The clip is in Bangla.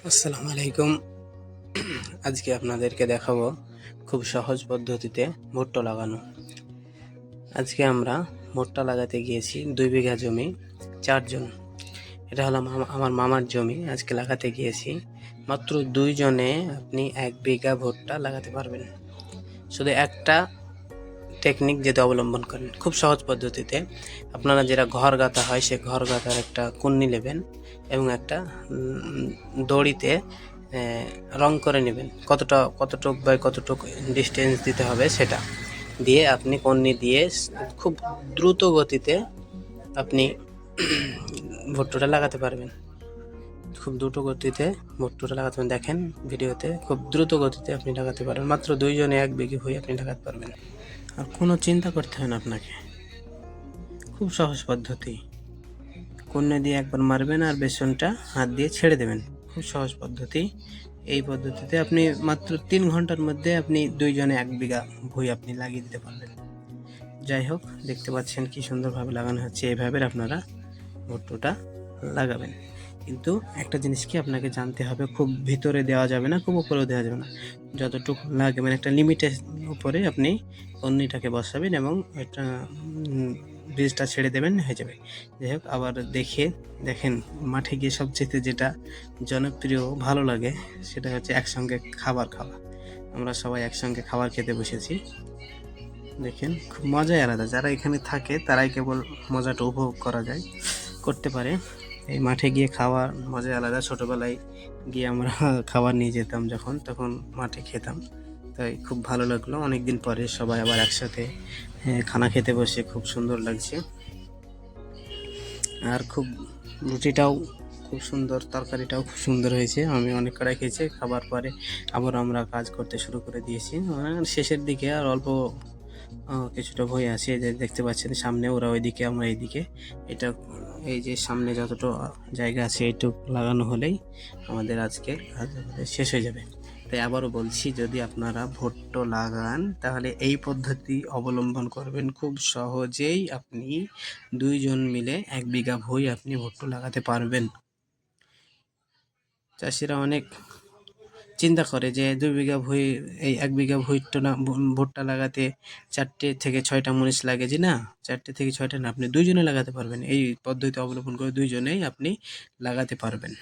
আসসালামু আলাইকুম। আজকে আপনাদেরকে দেখাবো খুব সহজ পদ্ধতিতে ভুট্টা লাগানো। আজকে আমরা ভুট্টা লাগাতে গিয়েছি 2 বিঘা জমি, 4 জন। এটা হলো আমার মামার জমি। আজকে লাগাতে গিয়েছি। মাত্র 2 জনে আপনি 1 বিঘা ভুট্টা লাগাতে পারবেন। শুধু একটা টেকনিক যদি অবলম্বন করেন, খুব সহজ পদ্ধতিতে। আপনারা যেটা ঘর গাঁথা হয়, সে ঘর গাঁথার একটা কুন্নি নেবেন এবং একটা দড়িতে রং করে নেবেন। কতটুক বাই কতটুক ডিস্টেন্স দিতে হবে সেটা দিয়ে আপনি কন্নি দিয়ে খুব দ্রুত গতিতে আপনি ভুট্টাটা লাগাতে পারবেন। খুব দ্রুত গতিতে ভুট্টাটা লাগাতে পারবেন। দেখেন ভিডিওতে খুব দ্রুত গতিতে আপনি লাগাতে পারবেন। মাত্র 2 জনে 1 বিঘে ভুঁই আপনি লাগাতে পারবেন। আর কোনো চিন্তা করতে হয় না আপনাকে। খুব সহজ পদ্ধতি। কন্যা দিয়ে একবার মারবেন আর বেসনটা হাত দিয়ে ছেড়ে দেবেন। খুব সহজ পদ্ধতি। এই পদ্ধতিতে আপনি মাত্র 3 ঘন্টার মধ্যে আপনি 2 জনে 1 বিঘা ভুঁই আপনি লাগিয়ে দিতে পারবেন। যাই হোক, দেখতে পাচ্ছেন কি সুন্দরভাবে লাগানো হচ্ছে। এইভাবে আপনারা ভুট্টাটা লাগাবেন। কিন্তু একটা জিনিস কি আপনাকে জানতে হবে, খুব ভিতরে দেওয়া যাবে না, খুব উপরেও দেওয়া যাবে না। যতটুকু লাগবে একটা লিমিটের উপরে আপনি কন্নিটাকে বসাবেন এবং এটা বীজটা ছেড়ে দেবেন, হয়ে যাবে। যাই হোক, আবার দেখেন মাঠে গিয়ে সবচেয়ে যেটা জনপ্রিয় ভালো লাগে সেটা হচ্ছে একসঙ্গে খাবার খাওয়া। আমরা সবাই একসঙ্গে খাবার খেতে বসেছি। দেখেন খুব মজাই আলাদা। যারা এখানে থাকে তারাই কেবল মজাটা উপভোগ করতে পারে। এই মাঠে গিয়ে খাওয়ার মজাই আলাদা। ছোটোবেলায় গিয়ে আমরা খাবার নিয়ে যেতাম তখন মাঠে খেতাম। তাই খুব ভালো লাগলো। অনেকদিন পরে সবাই আবার একসাথে খানা খেতে বসে খুব সুন্দর লাগছে। আর খুব রুটিটাও খুব সুন্দর, তরকারিটাও খুব সুন্দর হয়েছে। আমি অনেক কড়াই খেয়েছি। খাবার পরে আবার আমরা কাজ করতে শুরু করে দিয়েছি। শেষের দিকে আর অল্প কিছুটা ভুঁই আছে, যে দেখতে পাচ্ছেন সামনে, ওরা ওইদিকে আমরা এইদিকে। এটা এই যে সামনে যতটা জায়গা আছে এইটুক লাগানো হলেই আমাদের আজকের কাজ শেষ হয়ে যাবে। তাই আবারও বলছি, যদি আপনারা ভুট্টা লাগান তাহলে এই পদ্ধতি অবলম্বন করবেন। খুব সহজেই আপনি 2 জন মিলে 1 বিঘা ভুঁই আপনি ভুট্টা লাগাতে পারবেন। চাষিরা অনেক চিন্তা করে যে 2 বিঘা ভুঁই, এই 1 বিঘা ভুট্টা লাগাতে 4টে থেকে 6টা মরিচ লাগে। যে না, 4টে থেকে 6টা না, আপনি 2 জনে লাগাতে পারবেন। এই পদ্ধতি অবলম্বন করে 2 জনেই আপনি লাগাতে পারবেন।